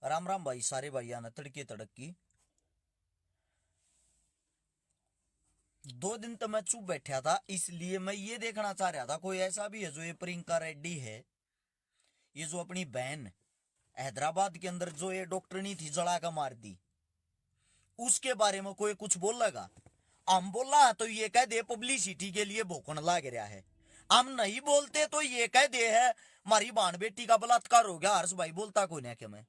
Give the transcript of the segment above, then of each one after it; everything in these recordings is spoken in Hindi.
राम राम भाई, सारे भाइया ने तड़के तड़क की। 2 दिन तो मैं चुप बैठा था, इसलिए मैं ये देखना चाह रहा था कोई ऐसा भी है जो ये प्रियंका रेड्डी है, ये जो अपनी बहन हैदराबाद के अंदर जो ये डॉक्टरनी थी जला का मार दी, उसके बारे में कोई कुछ बोलेगा। हम बोला तो ये कह दे पब्लिसिटी के लिए भोकन लाग रहा है। हम नहीं बोलते तो ये कह दे है हमारी बहन बेटी का बलात्कार हो गया। हर्ष भाई बोलता कोई नहीं के मैं।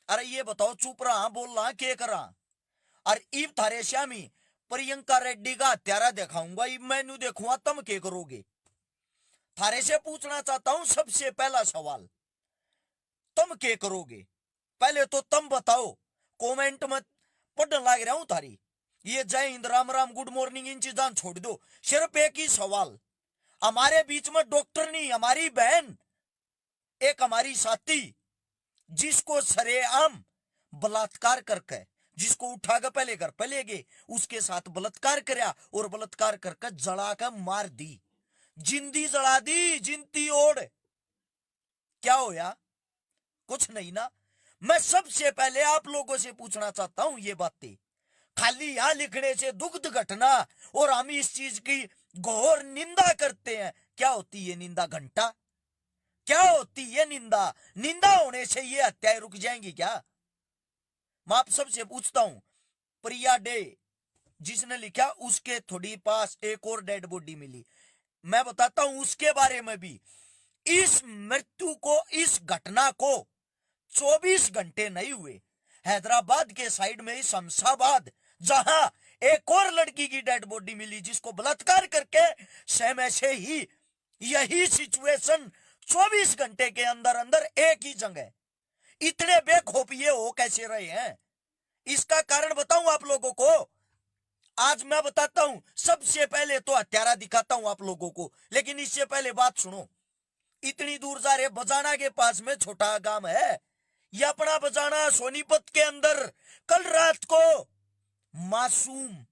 अरे ये बताओ, चुप रहा बोल रहा के करा। और इब थारे श्यामी प्रियंका रेड्डी का हत्यारा दिखाऊंगा, इब मैनू देखूंगा तुम के करोगे। थारे से पूछना चाहता हूं सबसे पहला सवाल, तुम के करोगे? पहले तो तुम बताओ। कमेंट में पढ़ने लग रहा हूं थारी ये जय हिंद राम राम गुड मॉर्निंग इन चीजां छोड़ दो। सिर्फ एक ही सवाल, हमारे बीच में डॉक्टर नहीं, हमारी बहन, एक हमारी साथी, जिसको सरेआम बलात्कार करके, जिसको उठा के पहले घर पे ले गए, उसके साथ बलात्कार करया और बलात्कार करके जला कर मार दी, जिंदी जला दी, जिंदी ओढ़। क्या होया? कुछ नहीं ना। मैं सबसे पहले आप लोगों से पूछना चाहता हूं ये बातें खाली यहां लिखने से दुग्ध घटना और हम इस चीज की घोर निंदा करते हैं। क्या होती है निंदा? घंटा। क्या होती है निंदा? निंदा होने से ये हत्याएं रुक जाएंगी क्या? मैं आप सबसे पूछता हूं, प्रिया डे जिसने लिखा, उसके थोड़ी पास एक और डेड बॉडी मिली। मैं बताता हूं उसके बारे में भी। इस मृत्यु को, इस घटना को 24 घंटे नहीं हुए, हैदराबाद के साइड में शमशाबाद, जहां एक और लड़की की डेड बॉडी मिली जिसको बलात्कार करके सेम ऐसे ही यही सिचुएशन 24 घंटे के अंदर अंदर एक ही जगह। इतने बेखौफिए हो कैसे रहे हैं? इसका कारण बताऊं आप लोगों को। आज मैं बताता हूं। सबसे पहले तो हत्यारा दिखाता हूं आप लोगों को, लेकिन इससे पहले बात सुनो। इतनी दूर जा रहे, बजाना के पास में छोटा गांव है, ये अपना बजाना सोनीपत के अंदर कल रात को मासूम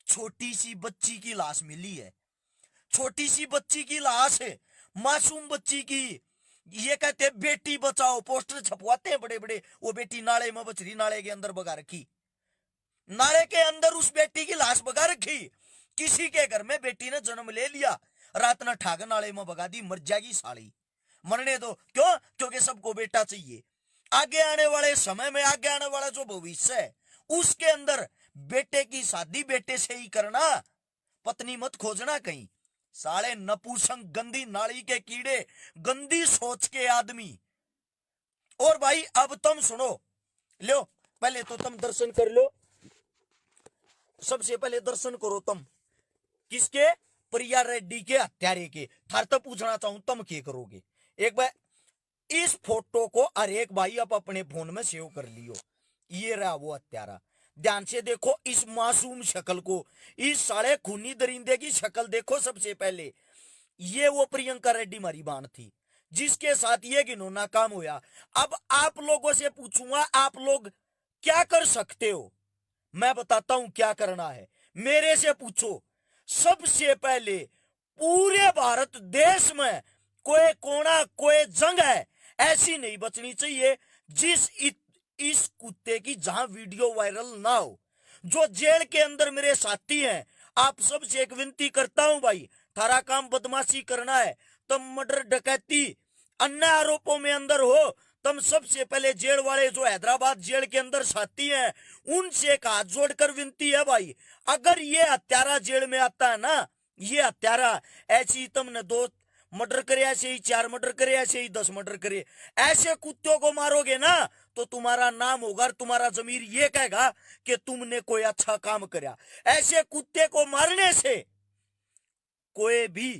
छोटी सी बच्ची की लाश मिली है। छोटी सी बच्ची की लाश है, मासूम बच्ची की। ये कहते बेटी बचाओ, पोस्टर छपवाते हैं बड़े बड़े। वो बेटी नाले में बच रही, नाले के अंदर बगा रखी, नाले के अंदर उस बेटी की लाश बगा रखी। किसी के घर में बेटी ने जन्म ले लिया, रात न ठाक नाले में बगा दी, मर जाएगी साली, मरने दो। क्यों? क्योंकि सबको बेटा चाहिए। आगे आने वाले समय में, आगे आने वाला जो भविष्य है, उसके अंदर बेटे की शादी बेटे से ही करना, पत्नी मत खोजना कहीं। साले नपुंसक, गंदी नाली के कीड़े, गंदी सोच के आदमी। और भाई अब तुम सुनो, लो पहले तो तुम दर्शन कर लो। सबसे पहले दर्शन करो तुम किसके? प्रिया रेड्डी के, हत्यारे के। थार तो पूछना चाहूं तुम क्या करोगे? एक बार इस फोटो को हर एक भाई आप अपने फोन में सेव कर लियो। ये रहा वो हत्यारा। ध्यान से देखो इस मासूम शक्ल को, इस साले खूनी दरिंदे की शक्ल देखो। सबसे पहले ये वो प्रियंका रेड्डी मारी बाण थी जिसके साथ ये घिनौना काम हुआ। अब आप लोगों से पूछूंगा, आप लोग क्या कर सकते हो? मैं बताता हूं क्या करना है। मेरे से पूछो। सबसे पहले पूरे भारत देश में कोई कोना, कोई जंग है ऐसी नहीं बचनी चाहिए इस कुत्ते की जहां वीडियो वायरल ना हो। जो जेल के अंदर मेरे साथी हैं, आप सबसे एक विनती करता हूं भाई, थारा काम बदमाशी करना है, तुम मर्डर, डकैती, अन्य आरोपों में अंदर हो, तुम सबसे पहले जेल वाले जो हैदराबाद जेल के अंदर साथी हैं, उनसे एक हाथ जोड़कर विनती है भाई, अगर ये हत्यारा जेल में आता है ना, ये हत्यारा ऐसी तुमने 2 मर्डर करे, ऐसे ही 4 मर्डर करे, ऐसे ही 10 मर्डर करे, ऐसे कुत्तों को मारोगे ना तो तुम्हारा नाम होगा, तुम्हारा जमीर ये कहेगा कि तुमने कोई अच्छा काम किया। ऐसे कुत्ते को मारने से कोई भी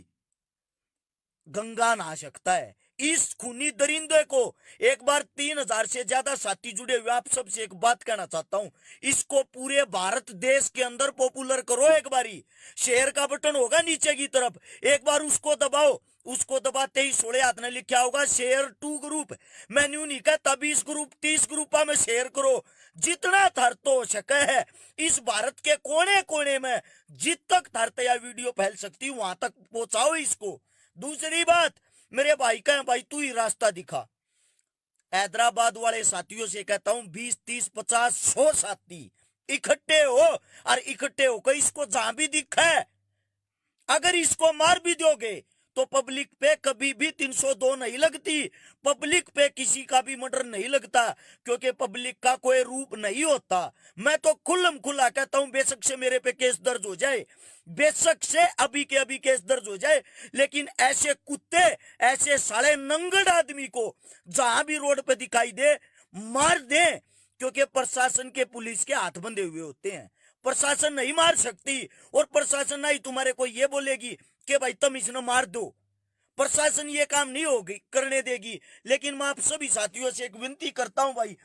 गंगा नहा सकता है। इस खूनी दरिंदे को एक बार 3000 से ज्यादा साथी जुड़े हुए, आप सबसे एक बात कहना चाहता हूं, इसको पूरे भारत देश के अंदर पॉपुलर करो। एक बारी शेयर का बटन होगा नीचे की तरफ, एक बार उसको दबाओ। उसको दबाते ही 16 हाथ ने लिखा होगा शेयर टू ग्रुप। मैन्यू नहीं कहता 20 ग्रुप 30 ग्रुपा में शेयर करो, जितना थर तो हो सके है। इस भारत के कोने कोने में जित तक थरते या वीडियो फैल सकती वहां तक पहुंचाओ इसको। दूसरी बात, मेरे भाई का भाई तू ही रास्ता दिखा। हैदराबाद वाले साथियों से कहता हूं 20, 30, 50, 100 साथी इकट्ठे हो और इकट्ठे होकर इसको जहां भी दिखा है अगर इसको मार भी दोगे तो पब्लिक पे कभी भी 302 नहीं लगती, पब्लिक पे किसी का भी मर्डर नहीं लगता, क्योंकि पब्लिक का कोई रूप नहीं होता। मैं तो खुल्लम खुला कहता हूं बेशक से मेरे पे केस दर्ज हो जाए, बेशक से अभी के अभी केस दर्ज हो जाए, लेकिन ऐसे कुत्ते, ऐसे साले नंगड़ आदमी को जहां भी रोड पे दिखाई दे मार दे, क्योंकि प्रशासन के पुलिस के हाथ बंधे हुए होते हैं। प्रशासन नहीं मार सकती और प्रशासन नहीं तुम्हारे को ये बोलेगी कि भाई तुम इसने मार दो, प्रशासन ये काम नहीं होगी करने देगी। लेकिन मैं आप सभी साथियों से एक विनती करता हूं भाई,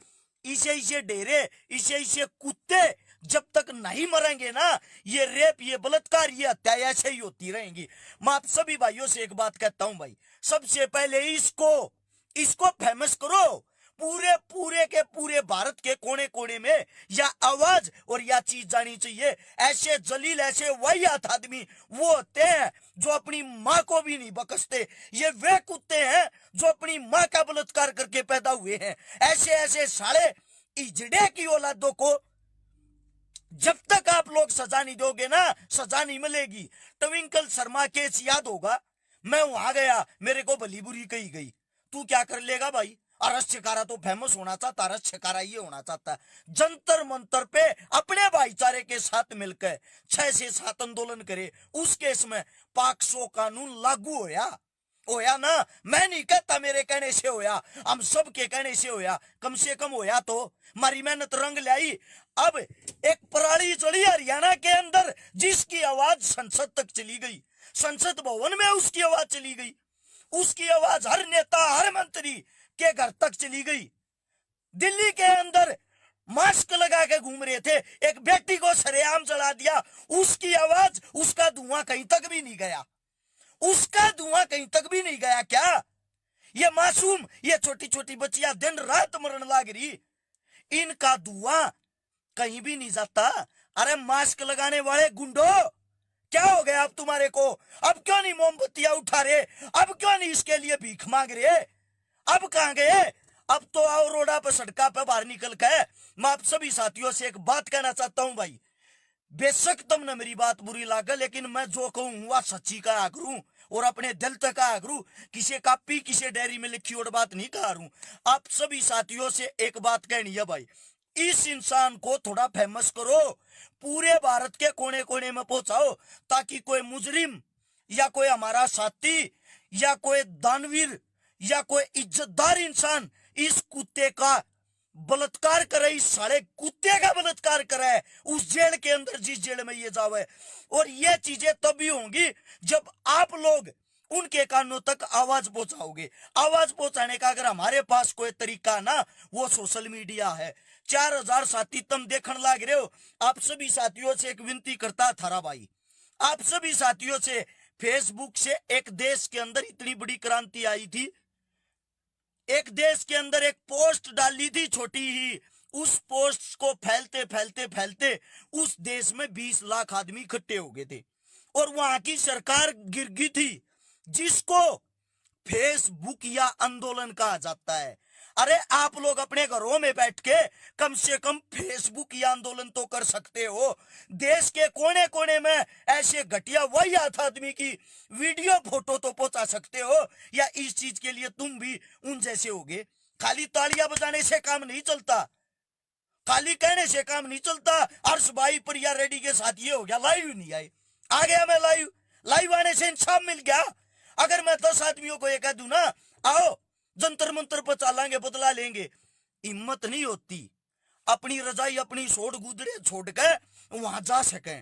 इसे डेरे, इसे कुत्ते जब तक नहीं मरेंगे ना, ये रेप, ये बलात्कार, ये हत्या ऐसे ही होती रहेंगी। मैं आप सभी भाइयों से एक बात कहता हूं भाई, सबसे पहले इसको फेमस करो पूरे के पूरे भारत के कोने कोने में, या आवाज और या चीज जानी चाहिए। ऐसे जलील, ऐसे वाहियात आदमी वो होते हैं जो अपनी माँ को भी नहीं बख्शते, ये वे कुत्ते हैं जो अपनी माँ का बलात्कार करके पैदा हुए हैं। ऐसे ऐसे साले इजड़े की औलादों को जब तक आप लोग सजा नहीं दोगे ना, सजा नहीं मिलेगी। ट्विंकल शर्मा केस याद होगा, मैं वहां गया, मेरे को भली बुरी कही गई, तू क्या कर लेगा भाई? अरस छकारा तो फेमस होना चाहता, अरस छकारा ये होना चाहता। जंतर मंतर पे अपने भाईचारे के साथ मिलकर 6 से 7 आंदोलन करे, उस केस में पाक्सो कानून लागू होया ना। मैं नहीं कहता मेरे कहने से होया, हम सब के कहने से होया, कम से कम होया तो हमारी मेहनत रंग लाई। अब एक पराली चढ़ी हरियाणा के अंदर, जिसकी आवाज संसद तक चली गई, संसद भवन में उसकी आवाज चली गई, उसकी आवाज हर नेता, हर मंत्री के घर तक चली गई। दिल्ली के अंदर मास्क लगा के घूम रहे थे, एक बेटी को सरेआम जला दिया, उसकी आवाज, उसका धुआं कहीं तक भी नहीं गया, उसका धुआं कहीं तक भी नहीं गया। क्या ये मासूम, ये छोटी छोटी बच्चियां दिन रात मरने लग रही, इनका धुआं कहीं भी नहीं जाता। अरे मास्क लगाने वाले गुंडो, क्या हो गया अब तुम्हारे को? अब क्यों नहीं मोमबत्तियां उठा रहे? अब क्यों नहीं इसके लिए भीख मांग रहे? अब कहां गए? अब तो आओ रोडा पर, सड़का पे बाहर निकल के। मैं आप सभी साथियों से एक बात कहना चाहता हूं भाई, बेशक तुमने मेरी बात बुरी लगे, लेकिन मैं जो कहूं वह सच्ची कहा करूं और अपने दिल तक कहा करूं, किसी कापी किसी डायरी में लिखी और बात नहीं कहा करूं। आप सभी साथियों से एक बात कहनी है भाई, इस इंसान को थोड़ा फेमस करो, पूरे भारत के कोने कोने में पहुंचाओ, ताकि कोई मुजरिम या कोई हमारा साथी या कोई दानवीर या कोई इज्जतदार इंसान इस कुत्ते का बलात्कार करे, इस साले कुत्ते का बलात्कार करे उस जेल के अंदर, जिस जेल में ये जावे। और ये चीजें तभी होंगी जब आप लोग उनके कानों तक आवाज पहुंचाओगे। आवाज पहुंचाने का अगर हमारे पास कोई तरीका ना, वो सोशल मीडिया है। 4000 साथी तुम देखने लग रहे हो। आप सभी साथियों से एक विनती करता थारा भाई, आप सभी साथियों से, फेसबुक से एक देश के अंदर इतनी बड़ी क्रांति आई थी, एक देश के अंदर एक पोस्ट डाली थी छोटी ही, उस पोस्ट को फैलते फैलते फैलते उस देश में 20 लाख आदमी इकट्ठे हो गए थे और वहां की सरकार गिर गई थी, जिसको फेसबुक या आंदोलन कहा जाता है। अरे आप लोग अपने घरों में बैठ के कम से कम फेसबुक या आंदोलन तो कर सकते हो। देश के कोने कोने में ऐसे घटिया वाहियात आदमी की वीडियो फोटो तो पहुंचा सकते हो, या इस चीज के लिए तुम भी उन जैसे होगे। खाली तालियां बजाने से काम नहीं चलता, खाली कहने से काम नहीं चलता। अर्श भाई प्रिया रेड्डी के साथ ये हो गया, लाइव नहीं आए, आ गया मैं लाइव आने से इंसाफ मिल गया। अगर मैं 10 आदमियों को ये कह दूं ना, आओ जंतर मंतर पर चालेंगे, बदला लेंगे, हिम्मत नहीं होती अपनी रजाई अपनी छोड़ गुदड़े छोड़ के वहां जा सके।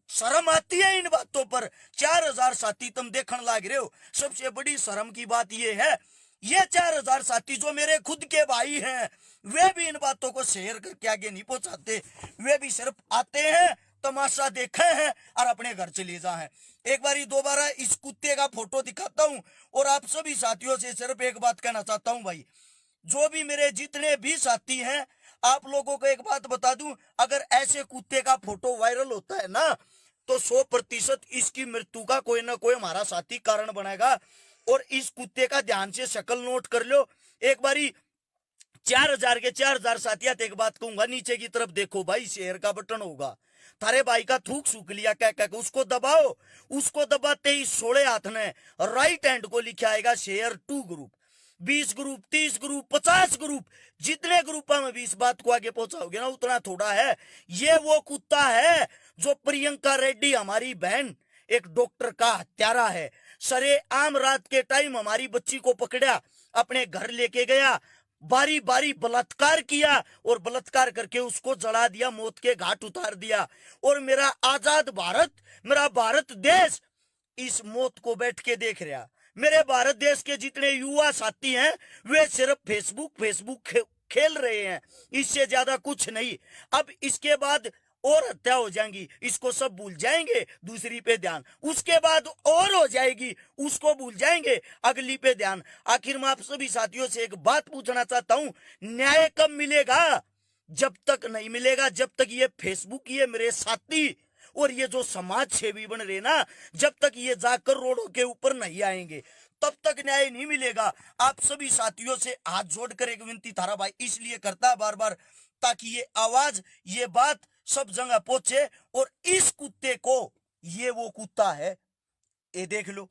शर्म आती है इन बातों पर। 4000 साथी तुम देखने लग रहे हो। सबसे बड़ी शर्म की बात यह है, ये 4000 साथी जो मेरे खुद के भाई हैं, वे भी इन बातों को शेयर करके आगे नहीं पहुंचाते। वे भी सिर्फ आते हैं, तमाशा देखे हैं और अपने घर चले जाए। एक बारी दोबारा इस कुत्ते का फोटो दिखाता हूं और आप सभी साथियों से सिर्फ एक बात कहना चाहता हूं भाई, जो भी मेरे जितने भी साथी हैं, आप लोगों को एक बात बता दूं, अगर ऐसे कुत्ते का फोटो वायरल होता है ना, तो 100% इसकी मृत्यु का कोई ना कोई हमारा साथी कारण बनेगा। और इस कुत्ते का ध्यान से शक्ल नोट कर लो। एक बारी 4,000 के 4,000 साथिया। एक बात कहूंगा, नीचे की तरफ देखो भाई, शेयर का बटन होगा, थारे भाई का थूक सूख लिया कह कह उसको दबाओ। उसको दबाते ही 16 हाथ ने राइट हैंड को लिखा आएगा share to group. 20 group, 30 group, 50 group, जितने ग्रुपा में भी इस बात को आगे पहुंचाओगे ना उतना थोड़ा है। ये वो कुत्ता है जो प्रियंका रेड्डी हमारी बहन एक डॉक्टर का हत्यारा है। सरे आम रात के टाइम हमारी बच्ची को पकड़ा, अपने घर लेके गया, बारी बारी बलात्कार किया और बलात्कार करके उसको जला दिया, मौत के घाट उतार दिया। और मेरा आजाद भारत, मेरा भारत देश इस मौत को बैठ के देख रहा। मेरे भारत देश के जितने युवा साथी हैं वे सिर्फ फेसबुक खेल रहे हैं, इससे ज्यादा कुछ नहीं। अब इसके बाद और हत्या हो जाएंगी, इसको सब भूल जाएंगे, दूसरी पे ध्यान, उसके बाद और हो जाएगी, उसको भूल जाएंगे, अगली पे ध्यान। आखिर में आप सभी साथियों से एक बात पूछना चाहता हूं, न्याय कब मिलेगा? जब तक नहीं मिलेगा, जब तक ये फेसबुक, ये मेरे साथी और ये जो समाज सेवी बन रहे ना, जब तक ये जाकर रोडों के ऊपर नहीं आएंगे तब तक न्याय नहीं मिलेगा। आप सभी साथियों से हाथ जोड़कर एक विनती थारा भाई इसलिए करता बार बार, ताकि ये आवाज, ये बात सब जगह पहुंचे। और इस कुत्ते को, ये वो कुत्ता है, ये देख लो,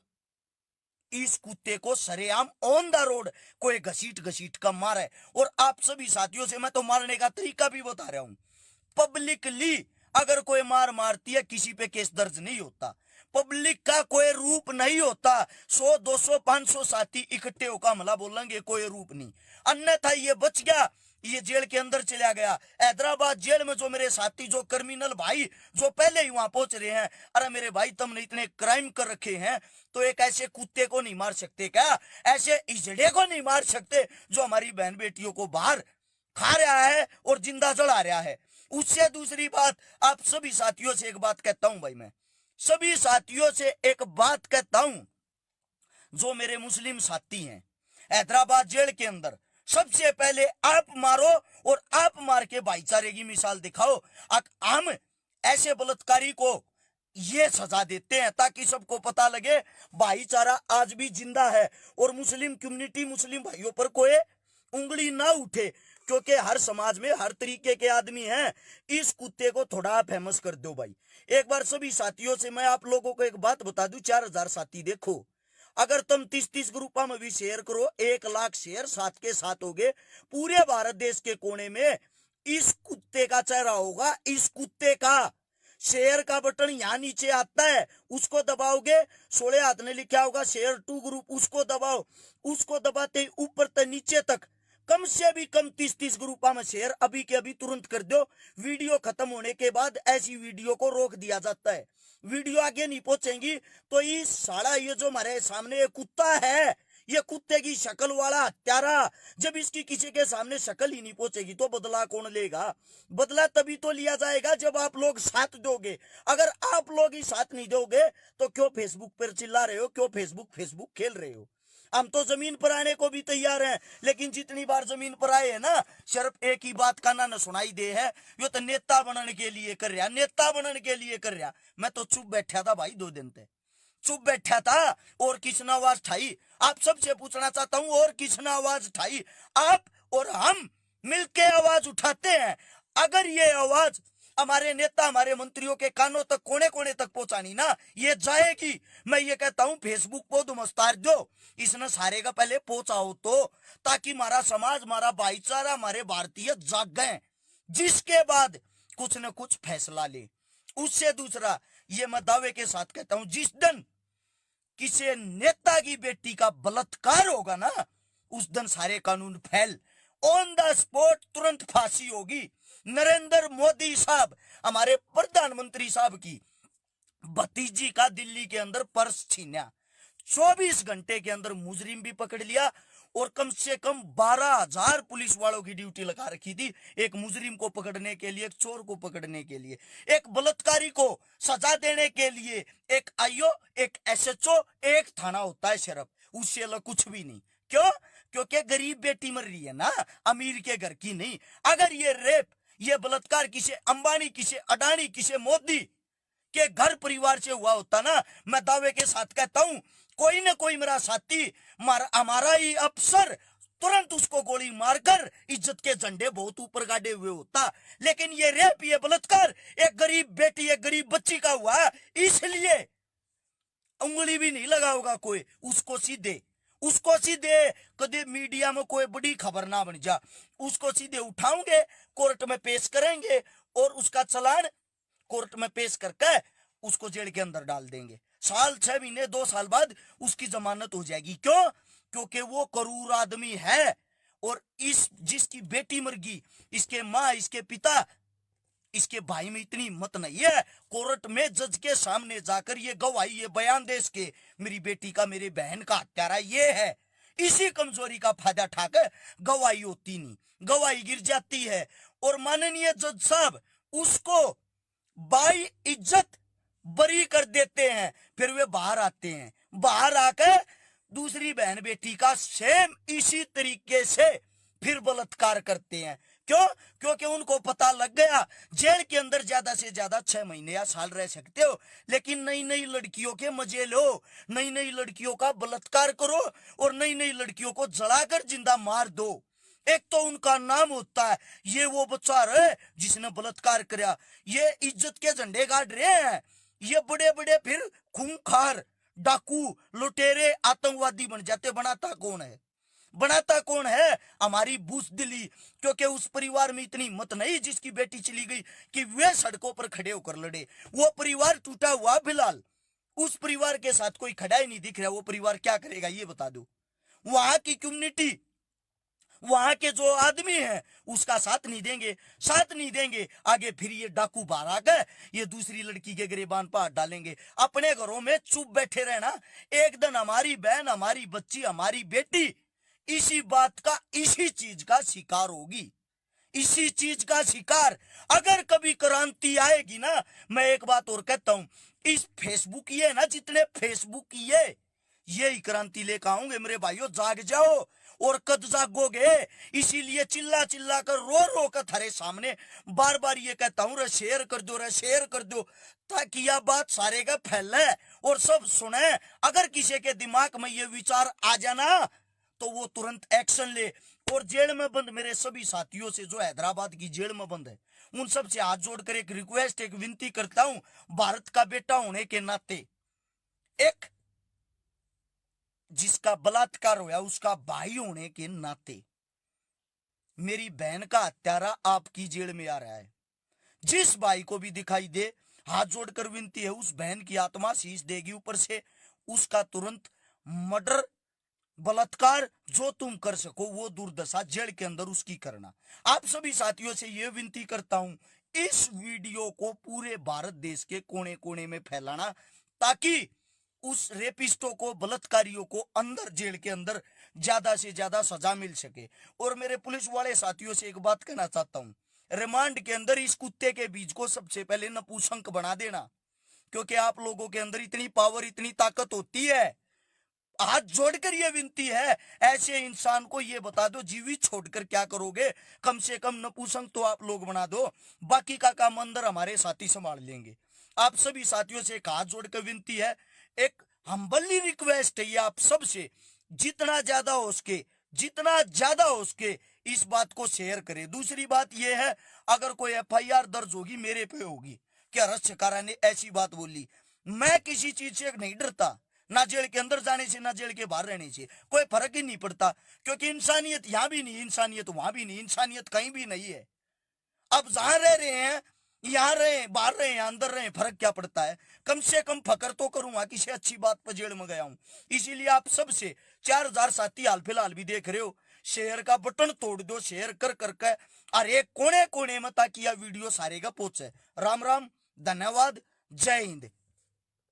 इस कुत्ते को सरेआम ऑन द रोड कोई घसीट घसीट का मारा है। और आप सभी साथियों से मैं तो मारने का तरीका भी बता रहा हूं। पब्लिकली अगर कोई मार मारती है, किसी पे केस दर्ज नहीं होता, पब्लिक का कोई रूप नहीं होता। 100, 200, 500 साथी इकट्ठे होकर हमला बोलेंगे, कोई रूप नहीं। अन्यथा ये बच गया, ये जेल के अंदर चला गया। हैदराबाद जेल में जो मेरे साथी, जो क्रिमिनल भाई जो पहले ही वहां पहुंच रहे हैं, अरे मेरे भाई तुमने इतने क्राइम कर रखे हैं तो एक ऐसे कुत्ते को नहीं मार सकते क्या? ऐसे इजड़े को नहीं मार सकते जो हमारी बहन बेटियों को बाहर खा रहा है और जिंदा जला रहा है? उससे दूसरी बात, आप सभी साथियों से एक बात कहता हूं भाई, मैं सभी साथियों से एक बात कहता हूं, जो मेरे मुस्लिम साथी हैं हैदराबाद जेल के अंदर, सबसे पहले आप मारो और आप मार के भाईचारे की मिसाल दिखाओ। हम ऐसे बलात्कारी को ये सजा देते हैं ताकि सबको पता लगे भाईचारा आज भी जिंदा है और मुस्लिम कम्युनिटी, मुस्लिम भाइयों पर कोई उंगली ना उठे, क्योंकि हर समाज में हर तरीके के आदमी हैं। इस कुत्ते को थोड़ा फेमस कर दो भाई। एक बार सभी साथियों से मैं आप लोगों को एक बात बता दूं, 4,000 साथी देखो, अगर तुम 30-30 ग्रुपा में भी शेयर करो, 1 लाख शेयर साथ के साथ हो गए, पूरे भारत देश के कोने में इस कुत्ते का चेहरा होगा। इस कुत्ते का शेयर का बटन यहाँ नीचे आता है, उसको दबाओगे, 16 हाथ ने लिखा होगा शेयर टू ग्रुप, उसको दबाओ। उसको दबाते ही ऊपर तक नीचे तक कम से भी कम 30-30 ग्रुपा में शेयर अभी के अभी तुरंत कर दो। वीडियो खत्म होने के बाद ऐसी वीडियो को रोक दिया जाता है। वीडियो आगे नहीं पहुंचेंगी तो ये साला, ये जो हमारे सामने ये कुत्ता है, ये कुत्ते की शक्ल वाला हत्यारा, जब इसकी किसी के सामने शक्ल ही नहीं पहुंचेगी तो बदला कौन लेगा? बदला तभी तो लिया जाएगा जब आप लोग साथ दोगे। अगर आप लोग ही साथ नहीं दोगे तो क्यों फेसबुक पर चिल्ला रहे हो, क्यों फेसबुक खेल रहे हो? हम तो जमीन पर आने को भी तैयार हैं, लेकिन जितनी बार जमीन पर आए हैं ना, सिर्फ एक ही बात का ना सुनाई दे है, यो तो नेता बनने के लिए कर रहा, नेता बनने के लिए कर रहा। मैं तो चुप बैठा था भाई, 2 दिन तक चुप बैठा था। और किसने आवाज उठाई? आप सबसे पूछना चाहता हूं, और किसने आवाज उठाई? आप और हम मिलके आवाज उठाते हैं। अगर ये आवाज हमारे नेता, हमारे मंत्रियों के कानों तक, कोने कोने तक पहुंचानी ना, ये जाएगी। मैं ये कहता हूं, फेसबुक को तुम विस्तार दो, इसने सारे का पहले पहुंचाओ तो, ताकि हमारा समाज, हमारा भाईचारा, हमारे भारतीय जाग गए, जिसके बाद कुछ न कुछ फैसला ले। उससे दूसरा, ये मैं दावे के साथ कहता हूं, जिस दिन किसी नेता की बेटी का बलात्कार होगा ना, उस दिन सारे कानून फैल, ऑन द स्पॉट तुरंत फांसी होगी। नरेंद्र मोदी साहब, हमारे प्रधानमंत्री साहब की भतीजी का दिल्ली के अंदर पर्स छीना, 24 घंटे के अंदर मुजरिम भी पकड़ लिया और कम से कम 12,000 पुलिस वालों की ड्यूटी लगा रखी थी, एक मुजरिम को पकड़ने के लिए, एक चोर को पकड़ने के लिए, एक बलात्कारी को सजा देने के लिए। एक आईओ, एक एसएचओ, एक थाना होता है सिर्फ, उससे अलग कुछ भी नहीं। क्यों? क्योंकि गरीब बेटी मर रही है ना, अमीर के घर की नहीं। अगर ये रेप, ये बलात्कार किसी अंबानी, किसी अडानी, किसी मोदी के घर परिवार से हुआ होता ना, मैं दावे के साथ कहता हूं, कोई ना कोई मेरा साथी, हमारा ही अफसर तुरंत उसको गोली मारकर इज्जत के झंडे बहुत ऊपर गाड़े हुए होता। लेकिन ये रेप, ये बलात्कार एक गरीब बेटी, एक गरीब बच्ची का हुआ, इसलिए उंगली भी नहीं लगाओगा कोई। उसको सीधे कदे मीडिया में कोई बड़ी खबर ना बन जा, उसको सीधे उठाओगे, कोर्ट में पेश करेंगे और उसका चालान कोर्ट में पेश करके उसको जेल के अंदर डाल देंगे। साल 6 महीने 2 साल बाद उसकी जमानत हो जाएगी। क्यों? क्योंकि वो करूर आदमी है। और जिसकी बेटी मर गई, इसके माँ, इसके पिता, इसके भाई में इतनी हिम्मत नहीं है कोर्ट में जज के सामने जाकर ये गवाही, ये बयान दे इसके, मेरी बेटी का, मेरे बहन का हत्यारा ये है। इसी कमजोरी का फायदा उठाकर गवाही होती नहीं, गवाही गिर जाती है और माननीय जज साहब उसको बाई इज्जत बरी कर देते हैं। फिर वे बाहर आते हैं, बाहर आकर दूसरी बहन बेटी का सेम इसी तरीके से फिर बलात्कार करते हैं। क्यों? क्योंकि उनको पता लग गया जेल के अंदर ज्यादा से ज्यादा 6 महीने या साल रह सकते हो, लेकिन नई नई लड़कियों के मजे लो, नई नई लड़कियों का बलात्कार करो और नई नई लड़कियों को जलाकर जिंदा मार दो। एक तो उनका नाम होता है, ये वो बच्चा है जिसने बलात्कार किया, ये इज्जत के झंडे गाड़ रहे हैं। ये बड़े बड़े फिर खूंखार, डाकू, लुटेरे, आतंकवादी बन जाते। बनाता कौन है? बनाता कौन है? हमारी बुज़दिली। क्योंकि उस परिवार में इतनी हिम्मत नहीं जिसकी बेटी चली गई कि वे सड़कों पर खड़े होकर लड़े। वो परिवार टूटा हुआ फिलहाल, उस परिवार के साथ कोई खड़ा ही नहीं दिख रहा। वो परिवार क्या करेगा ये बता दो। वहां की कम्युनिटी, वहां के जो आदमी हैं उसका साथ नहीं देंगे, साथ नहीं देंगे। आगे फिर ये डाकू बाहर आकर ये दूसरी लड़की के गिरेबान पर हाथ डालेंगे। अपने घरों में चुप बैठे रहना। एक दिन हमारी बहन, हमारी बच्ची, हमारी बेटी इसी बात का, इसी चीज का शिकार होगी, इसी चीज का शिकार। अगर कभी क्रांति आएगी ना, मैं एक बात और कहता हूं, इस फेसबुक ये ना, जितने फेसबुक ये ही क्रांति लेकर आऊंगे। मेरे भाइयों जाग जाओ और कद जागोगे। इसीलिए चिल्ला चिल्ला कर, रो रो कर थारे सामने बार बार ये कहता हूं, रे शेयर कर दो, रे शेयर कर दो, ताकि यह बात सारे का फैले और सब सुने। अगर किसी के दिमाग में ये विचार आ जाना तो वो तुरंत एक्शन ले। और जेल में बंद मेरे सभी साथियों से जो हैदराबाद की जेल में बंद है, उन सब से हाथ जोड़कर एक रिक्वेस्ट, एक विनती करता हूं, भारत का बेटा होने के नाते, एक जिसका बलात्कार हुआ उसका भाई होने के नाते, मेरी बहन का हत्यारा आपकी जेल में आ रहा है। जिस भाई को भी दिखाई दे, हाथ जोड़कर विनती है, उस बहन की आत्मा शीश देगी ऊपर से, उसका तुरंत मर्डर, बलात्कार जो तुम कर सको वो दुर्दशा जेल के अंदर उसकी करना। आप सभी साथियों से ये विनती करता हूं, इस वीडियो को पूरे भारत देश के कोने कोने में फैलाना, ताकि उस रेपिस्टों को, बलात्कारियों को अंदर, जेल के अंदर ज्यादा से ज्यादा सजा मिल सके। और मेरे पुलिस वाले साथियों से एक बात कहना चाहता हूं, रिमांड के अंदर इस कुत्ते के बीज को सबसे पहले नपुंसक बना देना, क्योंकि आप लोगों के अंदर इतनी पावर, इतनी ताकत होती है। हाथ जोड़कर ये विनती है, ऐसे इंसान को ये बता दो जीवित छोड़कर क्या करोगे, कम से कम नपुंसक तो आप लोग बना दो, बाकी का काम अंदर हमारे साथी संभाल लेंगे। आप सभी साथियों से एक हाथ जोड़कर विनती है, एक हम्बली रिक्वेस्ट है ये आप सब से, जितना ज्यादा हो सके, जितना ज्यादा हो सके इस बात को शेयर करें। दूसरी बात ये है, अगर कोई FIR दर्ज होगी मेरे पे होगी, क्या रस शकारा ने ऐसी बात बोली, मैं किसी चीज से नहीं डरता, ना जेल के अंदर जाने से, ना जेल के बाहर रहने से, कोई फर्क ही नहीं पड़ता। क्योंकि इंसानियत यहां भी नहीं, इंसानियत वहां भी नहीं, इंसानियत कहीं भी नहीं है। अब जहां रह रहे हैं, यहाँ रहे, बाहर रहे, अंदर रहे, फर्क क्या पड़ता है। कम से कम फकर तो करूंगा किसी अच्छी बात पर जेल में गया हूं। इसीलिए आप सबसे 4000 साथी हाल फिलहाल भी देख रहे हो, शेयर का बटन तोड़ दो, शेयर कर करके और एक कोने कोने में, ताकि यह वीडियो सारे का पहुंचे। राम राम, धन्यवाद, जय हिंद।